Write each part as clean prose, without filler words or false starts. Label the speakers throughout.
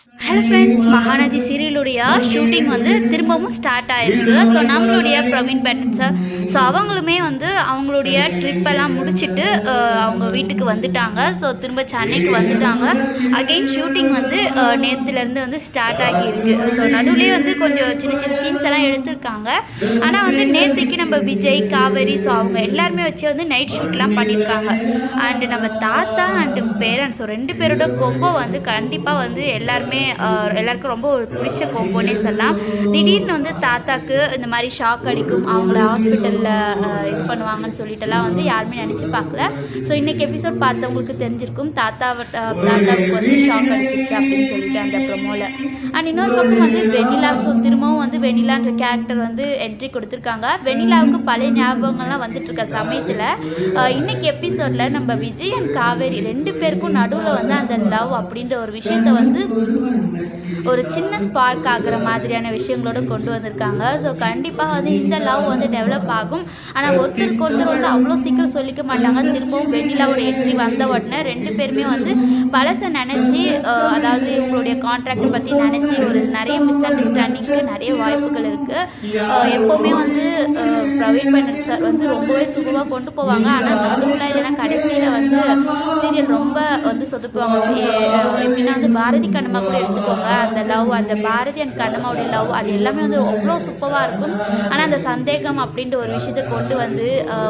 Speaker 1: Hello friends, Mahanadi சீரியலுடைய shooting வந்து திரும்பவும் start ஆகிருக்கு. ஸோ நம்மளுடைய பிரவீன் பேட்டன் சார் அவங்களுமே வந்து அவங்களுடைய ட்ரிப்பெல்லாம் முடிச்சுட்டு அவங்க வீட்டுக்கு வந்துட்டாங்க. ஸோ திரும்ப சென்னைக்கு வந்துட்டாங்க. அகெயின் ஷூட்டிங் வந்து நேற்றுலேருந்து வந்து ஸ்டார்ட் ஆகியிருக்கு. ஸோ நடுவுலேயே வந்து கொஞ்சம் சின்ன சின்ன சீன்ஸ் எல்லாம் எடுத்திருக்காங்க. ஆனால் வந்து நேற்றுக்கு நம்ம விஜய், காவேரி, ஸோ அவங்க எல்லாருமே வச்சு வந்து நைட் ஷூட்லாம் பண்ணியிருக்காங்க. அண்டு நம்ம தாத்தா அண்டு பேரன், ஸோ 2 பேரோட கொம்போ வந்து கண்டிப்பாக வந்து எல்லாருக்கும் ரொம்ப ஒரு பிடிச்ச கோம்போனே சொல்லலாம். திடீர்னு வந்து தாத்தாக்கு இந்த மாதிரி ஷாக் அடிக்கும், அவங்கள ஹாஸ்பிட்டலில் இது பண்ணுவாங்கன்னு சொல்லிட்டுலாம் வந்து யாருமே நினச்சி பார்க்கல. ஸோ இன்றைக்கி எபிசோட் பார்த்தவங்களுக்கு தெரிஞ்சிருக்கும் தாத்தாவுக்கு வந்து ஷாக் அடிச்சிருச்சு அப்படின்னு சொல்லிட்டு அந்த ப்ரொமோவில். அண்ட் இன்னொரு பக்கம் வந்து வெண்ணிலா, ஸோ திரும்பவும் வந்து வெண்ணிலான்ற கேரக்டர் வந்து என்ட்ரி கொடுத்துருக்காங்க. வெண்ணிலாவுக்கு பழைய ஞாபகங்கள்லாம் வந்துட்டு இருக்க சமயத்தில் இன்னைக்கு எபிசோடில் நம்ம விஜய் அண்ட் காவேரி 2 பேருக்கும் நடுவில் வந்து அந்த லவ் அப்படின்ற ஒரு விஷயத்த வந்து ஒரு சின்ன ஸ்பார்க் ஆகிற மாதிரியான விஷயங்களோட கொண்டு வந்திருக்காங்க. ஸோ கண்டிப்பாக வந்து இந்த லவ் வந்து டெவலப் ஆகும். ஆனால் ஒருத்தருக்கு ஒருத்தர் வந்து அவ்வளோ சீக்கிரம் சொல்லிக்க மாட்டாங்க. திரும்பவும் வெண்ணிலாவோட என்ட்ரி வந்த உடனே 2 பேருமே வந்து பழசை நினச்சி, அதாவது இவங்களுடைய கான்ட்ராக்டை பற்றி நினச்சி ஒரு நிறைய மிஸ் அண்டர்ஸ்டாண்டிங்க்கு நிறைய வாய்ப்புகள் இருக்குது. எப்போவுமே வந்து பிரவீன் பேட்டன் சார் வந்து ரொம்பவே சுகமாக கொண்டு போவாங்க. ஆனால் நடுவில் இல்லைன்னா கடைசியில் வந்து சீரியல் ரொம்ப வந்து சொதுப்புவாங்க. எப்படின்னா வந்து பாரதி கண்ணம்மா கூட எடுத்துக்கோங்க, அந்த லவ், அந்த பாரதி அண்ட் கண்ணம்மாவுடைய லவ், அது எல்லாமே வந்து அவ்வளோ சூப்பராக இருக்கும். ஆனால் அந்த சந்தேகம் அப்படின்ற ஒரு விஷயத்தை கொண்டு வந்து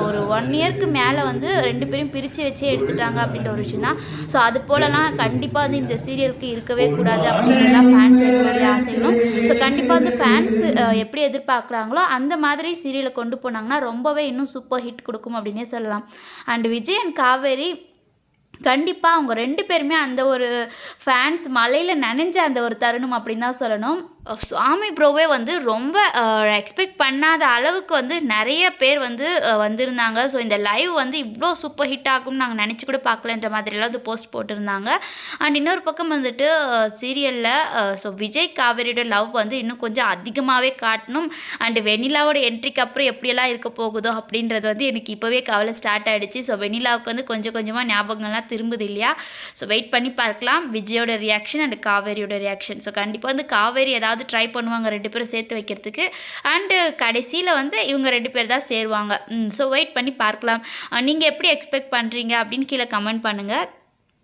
Speaker 1: ஒரு 1 இயர்க்கு மேலே வந்து 2 பேரும் பிரித்து வச்சே எடுத்துட்டாங்க அப்படின்ற ஒரு விஷயம் தான். ஸோ அது போலலாம் கண்டிப்பாக வந்து இந்த சீரியலுக்கு இருக்கவே கூடாது அப்படின்றதான் ஃபேன்ஸ் எங்களுடைய ஆசைகளும். ஸோ கண்டிப்பாக வந்து ஃபேன்ஸ் எப்படி எதிர்பார்க்குறாங்களோ அந்த மாதிரி சீரியலை கொண்டு போனாங்கன்னா ரொம்பவே இன்னும் சூப்பர் ஹிட் கொடுக்கும் அப்படின்னே சொல்லலாம். அண்ட் விஜய் அண்ட் காவேரி கண்டிப்பாக அவங்க 2 பேருமே அந்த ஒரு ஃபேன்ஸ் மலையில் நனைஞ்ச அந்த ஒரு தருணம் அப்படின்னு தான் சொல்லணும். சுவாமி ப்ரோவே வந்து ரொம்ப எக்ஸ்பெக்ட் பண்ணாத அளவுக்கு வந்து நிறைய பேர் வந்து வந்திருந்தாங்க. ஸோ இந்த லைவ் வந்து இவ்வளோ சூப்பர் ஹிட் ஆகும்னு நாங்கள் நினச்சி கூட பார்க்கலன்ற மாதிரிலாம் வந்து போஸ்ட் போட்டிருந்தாங்க. அண்ட் இன்னொரு பக்கம் வந்துட்டு சீரியலில் ஸோ விஜய் காவேரியோட லவ் வந்து இன்னும் கொஞ்சம் அதிகமாகவே காட்டணும். அண்டு வெண்ணிலாவோட என்ட்ரிக்கு அப்புறம் எப்படியெல்லாம் இருக்க போகுதோ அப்படின்றது வந்து எனக்கு இப்போவே கவலை ஸ்டார்ட் ஆகிடுச்சு. ஸோ வெண்ணிலாவுக்கு வந்து கொஞ்சம் கொஞ்சமாக ஞாபகங்கள்லாம் திரும்புது இல்லையா? ஸோ வெயிட் பண்ணி பார்க்கலாம் விஜயோட ரியாக்ஷன் அண்ட் காவேரியோட ரியாக்ஷன். ஸோ கண்டிப்பாக வந்து காவேரி ஏதாவது ட்ரை பண்ணுவாங்க 2 பேரும் சேர்த்து வைக்கிறதுக்கு. அண்டு கடைசியில் வந்து இவங்க 2 பேர் தான் சேருவாங்க. ஸோ வெயிட் பண்ணி பார்க்கலாம். நீங்கள் எப்படி எக்ஸ்பெக்ட் பண்ணுறீங்க அப்படின்னு கீழே கமெண்ட் பண்ணுங்கள்.